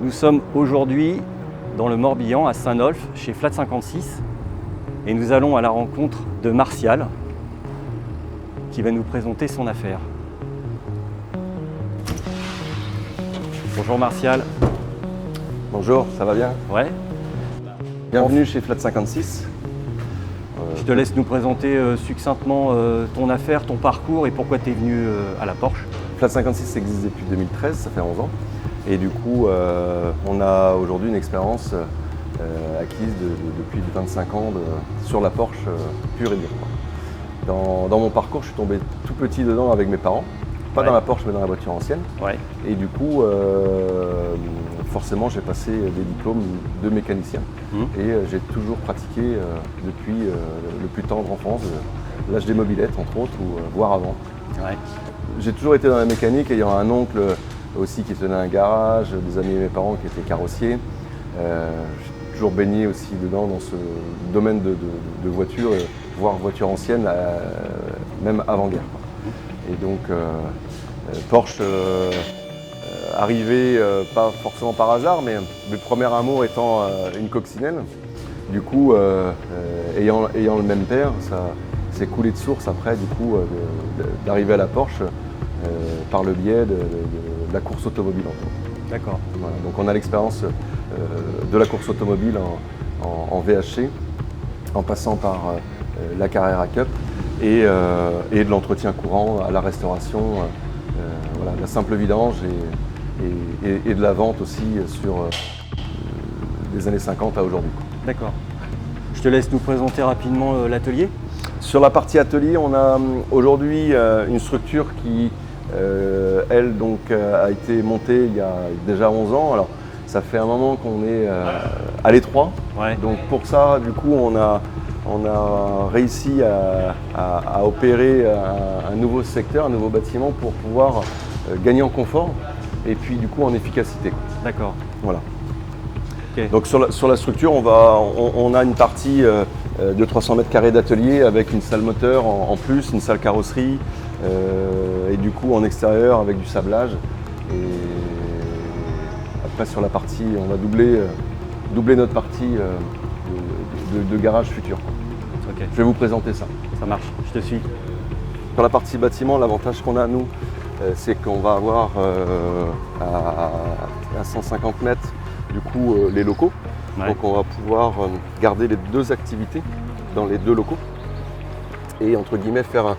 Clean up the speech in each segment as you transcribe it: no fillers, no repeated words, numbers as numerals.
Nous sommes aujourd'hui dans le Morbihan, à Saint-Nolff, chez Flat 56, et nous allons à la rencontre de Martial, qui va nous présenter son affaire. Bonjour Martial. Bonjour, ça va bien? Ouais. Bienvenue chez Flat 56. Je te laisse nous présenter succinctement ton affaire, ton parcours et pourquoi tu es venu à la Porsche. Flat 56 existe depuis 2013, ça fait 11 ans. Et du coup, on a aujourd'hui une expérience acquise depuis 25 ans sur la Porsche pure et dure. Dans mon parcours, je suis tombé tout petit dedans avec mes parents. Pas dans la Porsche, mais dans la voiture ancienne. Ouais. Et du coup, forcément, j'ai passé des diplômes de mécanicien. Et j'ai toujours pratiqué depuis le plus tendre enfance, l'âge des mobylettes, entre autres, ou voire avant. Ouais. J'ai toujours été dans la mécanique, ayant un oncle aussi qui tenait un garage, des amis de mes parents qui étaient carrossiers. J'ai toujours baigné aussi dedans dans ce domaine de voitures, voire voitures anciennes, même avant-guerre. Et donc, Porsche arrivé, pas forcément par hasard, mais le premier amour étant une coccinelle. Du coup, ayant le même père, ça s'est coulé de source après, du coup, d'arriver à la Porsche par le biais de la course automobile. D'accord. Voilà, donc on a l'expérience de la course automobile en VHC, en passant par la Carrera Cup et de l'entretien courant à la restauration, voilà, de la simple vidange et de la vente aussi sur des années 50 à aujourd'hui. D'accord. Je te laisse nous présenter rapidement l'atelier. Sur la partie atelier, on a aujourd'hui une structure qui, elle, donc, a été montée il y a déjà 11 ans. Alors, ça fait un moment qu'on est à l'étroit. Ouais. Donc pour ça, du coup, on a réussi à opérer un nouveau secteur, un nouveau bâtiment pour pouvoir gagner en confort et puis du coup en efficacité. D'accord. Voilà. Okay. Donc sur la structure, on a une partie de 300 mètres carrés d'atelier avec une salle moteur en plus, une salle carrosserie et du coup en extérieur avec du sablage. Et après sur la partie, on va doubler notre partie de garage futur. Okay. Je vais vous présenter ça. Ça marche, je te suis. Sur la partie bâtiment, l'avantage qu'on a nous, c'est qu'on va avoir à 150 mètres du coup les locaux. Ouais. Donc on va pouvoir garder les deux activités dans les deux locaux et entre guillemets faire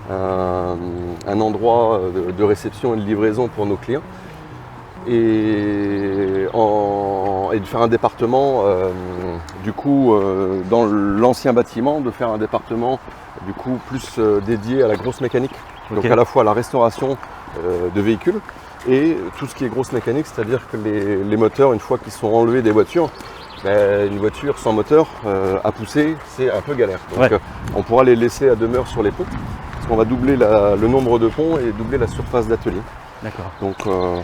un endroit de réception et de livraison pour nos clients et de faire un département du coup dans l'ancien bâtiment, de faire un département du coup plus dédié à la grosse mécanique. Donc à la fois à la restauration de véhicules et tout ce qui est grosse mécanique, c'est-à-dire que les moteurs, une fois qu'ils sont enlevés des voitures, une voiture sans moteur à pousser, c'est un peu galère. Donc on pourra les laisser à demeure sur les ponts, parce qu'on va doubler le nombre de ponts et doubler la surface d'atelier. D'accord. Donc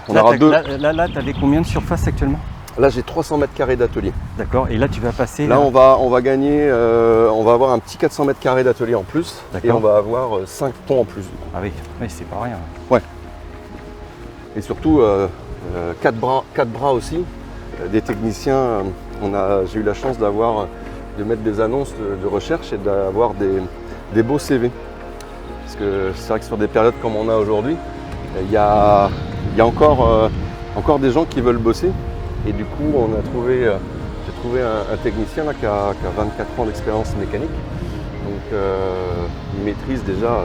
on aura deux. Là tu avais combien de surface actuellement? Là j'ai 300 mètres carrés d'atelier. D'accord, et là tu vas passer... Là on va gagner, on va avoir un petit 400 mètres carrés d'atelier en plus et on va avoir 5 ponts en plus. Ah oui, c'est pas rien. Ouais. Et surtout 4 bras aussi, des techniciens. J'ai eu la chance de mettre des annonces de recherche et d'avoir des beaux CV. Parce que c'est vrai que sur des périodes comme on a aujourd'hui, il y a encore des gens qui veulent bosser. Et du coup, j'ai trouvé un technicien là, qui a 24 ans d'expérience mécanique. Donc il maîtrise déjà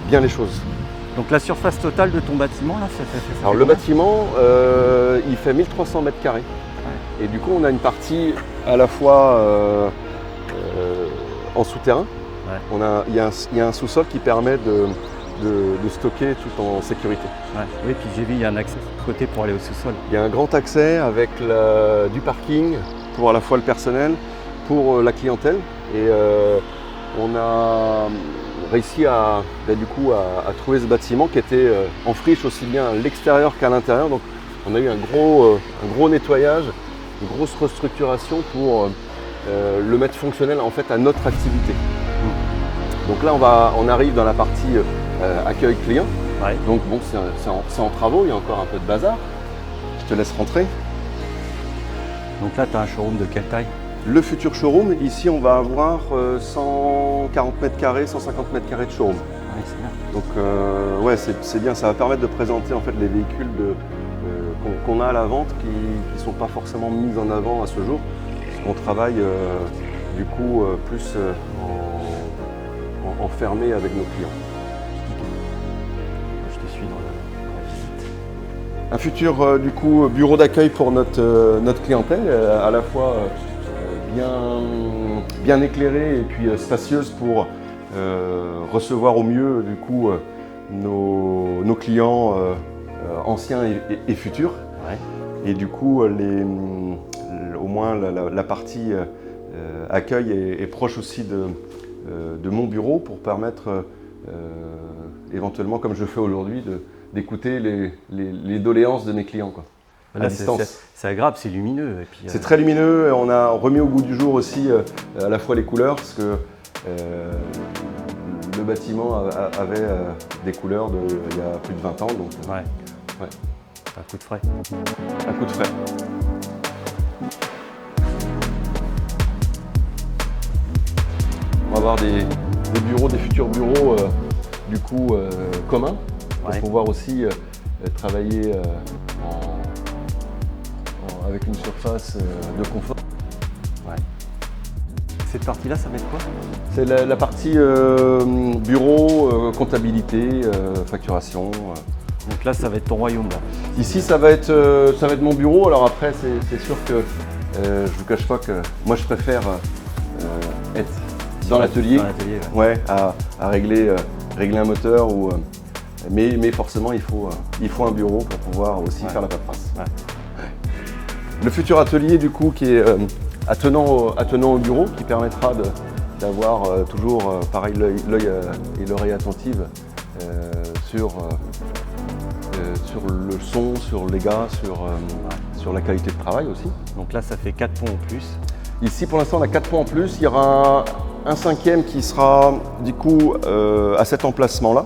bien les choses. Donc la surface totale de ton bâtiment, là, ça fait Alors le bâtiment, il fait 1300 mètres carrés. Ouais. Et du coup, on a une partie à la fois en souterrain. Ouais. Il y a un sous-sol qui permet de stocker tout en sécurité. Ouais. Oui, puis j'ai vu, il y a un accès de côté pour aller au sous-sol. Il y a un grand accès avec du parking pour à la fois le personnel, pour la clientèle. Et on a réussi à trouver ce bâtiment qui était en friche aussi bien à l'extérieur qu'à l'intérieur. Donc on a eu un gros nettoyage, une grosse restructuration pour le mettre fonctionnel en fait à notre activité. Donc là on arrive dans la partie accueil client. Ouais. Donc bon, c'est en travaux, il y a encore un peu de bazar. te laisse rentrer. Donc là, tu as un showroom de quelle taille? Le futur showroom, ici on va avoir 140 mètres carrés, 150 mètres carrés de showroom. Ouais, c'est bien. Donc ouais, c'est bien, ça va permettre de présenter en fait les véhicules qu'on a à la vente qui ne sont pas forcément mis en avant à ce jour, puisqu'on travaille du coup plus en fermé avec nos clients. Je te suis dans la visite. Un futur du coup bureau d'accueil pour notre clientèle, à la fois bien éclairée et puis spacieuse pour recevoir au mieux du coup nos clients anciens et futurs. Ouais. Et du coup, au moins la partie accueil est proche aussi de mon bureau pour permettre éventuellement, comme je fais aujourd'hui, d'écouter les doléances de mes clients, quoi, à distance. C'est agréable, c'est lumineux. Et puis, c'est très lumineux et on a remis au goût du jour aussi à la fois les couleurs, parce que le bâtiment avait des couleurs il y a plus de 20 ans. Donc, ouais. Ouais. Un coup de frais. Un coup de frais. On va avoir des bureaux, des futurs bureaux du coup communs pour pouvoir aussi travailler avec une surface de confort. Ouais. Cette partie-là, ça va être quoi? C'est la partie bureau, comptabilité, facturation. Donc là, ça va être ton royaume là. Ici, ça va être mon bureau. Alors après, c'est sûr que je vous cache pas que moi, je préfère être dans l'atelier, ouais, à régler un moteur mais forcément, il faut un bureau pour pouvoir aussi faire la paperasse. Ouais. Le futur atelier, du coup, qui est attenant au bureau, qui permettra d'avoir toujours pareil l'œil et l'oreille attentive sur le son, sur les gars, sur la qualité de travail aussi. Donc là, ça fait 4 ponts en plus. Ici, pour l'instant, on a 4 ponts en plus. Il y aura un cinquième qui sera du coup à cet emplacement-là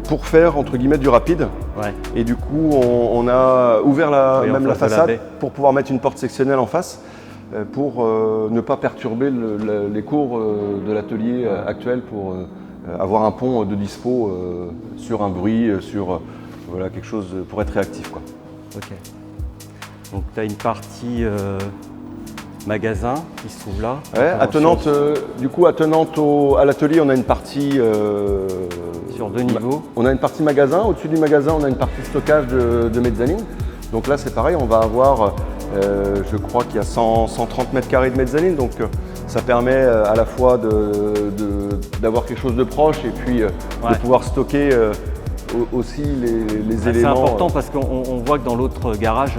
pour faire entre guillemets du rapide. Ouais. Et du coup, on a ouvert même la façade pour pouvoir mettre une porte sectionnelle en face pour ne pas perturber les cours de l'atelier actuel, pour avoir un pont de dispo sur un bruit, sur voilà, quelque chose pour être réactif, quoi. Ok. Donc tu as une partie magasin qui se trouve là. Ouais, attenante à l'atelier, on a une partie sur 2 niveaux. On a une partie magasin. Au-dessus du magasin, on a une partie stockage de mezzanine. Donc là, c'est pareil, on va avoir, je crois qu'il y a 130 mètres carrés de mezzanine. Donc ça permet à la fois d'avoir quelque chose de proche et puis de pouvoir stocker aussi les éléments. C'est important parce qu'on voit que dans l'autre garage,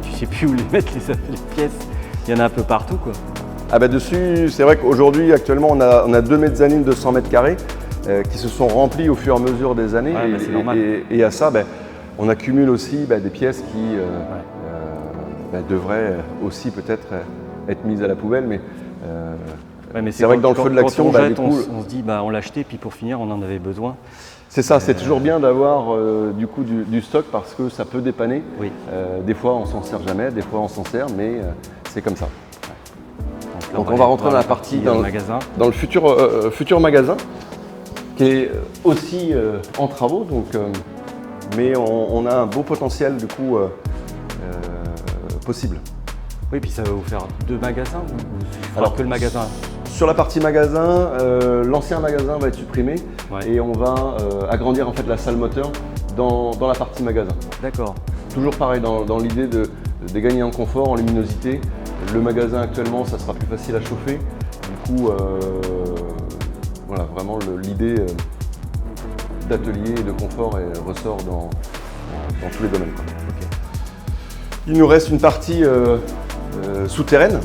tu sais plus où les mettre les pièces. Il y en a un peu partout, quoi. Ah bah dessus, c'est vrai qu'aujourd'hui, actuellement, on a 2 mezzanines de 100 mètres carrés qui se sont remplies au fur et à mesure des années. Ouais, et à ça, on accumule aussi des pièces qui devraient aussi peut-être être mises à la poubelle. Mais c'est vrai que dans le feu de l'action, on se dit on l'a acheté, puis pour finir, on en avait besoin. C'est ça, c'est toujours bien d'avoir du coup du stock parce que ça peut dépanner. Oui. Des fois, on s'en sert jamais, des fois, on s'en sert, mais c'est comme ça. Ouais. Donc on va rentrer dans la partie dans le futur magasin qui est aussi en travaux, donc, mais on a un beau potentiel du coup possible. Oui, puis ça va vous faire 2 magasins ou alors que le magasin? Sur la partie magasin, l'ancien magasin va être supprimé et on va agrandir en fait la salle moteur dans la partie magasin. D'accord. Toujours pareil dans l'idée de gagner en confort, en luminosité. Le magasin actuellement, ça sera plus facile à chauffer. Du coup, voilà, vraiment l'idée d'atelier et de confort ressort dans tous les domaines, quoi. Okay. Il nous reste une partie souterraine.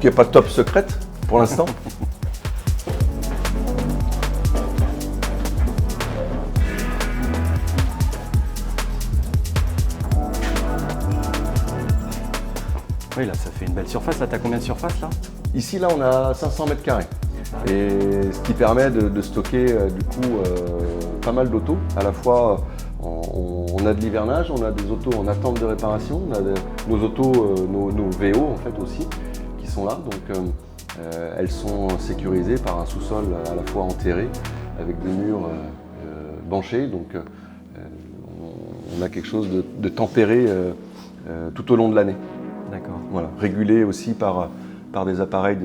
Qui n'est pas top secrète pour l'instant. Oui, là, ça fait une belle surface. Là, tu as combien de surface là? Ici, là, on a 500 mètres carrés. Et ce qui permet de stocker du coup pas mal d'auto, à la fois On a de l'hivernage, on a des autos en attente de réparation, on a nos autos, nos VO en fait aussi, qui sont là. Donc elles sont sécurisées par un sous-sol à la fois enterré, avec des murs banchés. Donc on a quelque chose de tempéré tout au long de l'année. D'accord. Voilà, régulé aussi par des appareils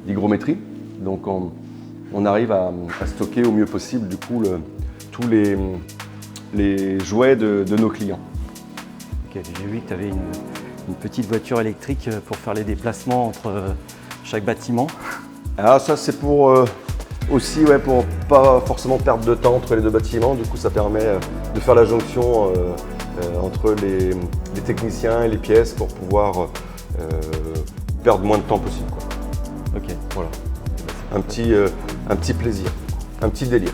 d'hygrométrie. Donc on arrive à stocker au mieux possible du coup tous les jouets de nos clients. Okay, j'ai vu que tu avais une petite voiture électrique pour faire les déplacements entre chaque bâtiment. Alors ça c'est pour aussi pour pas forcément perdre de temps entre les deux bâtiments. Du coup ça permet de faire la jonction entre les techniciens et les pièces pour pouvoir perdre moins de temps possible, quoi. Ok. Voilà. Un petit plaisir, un petit délire.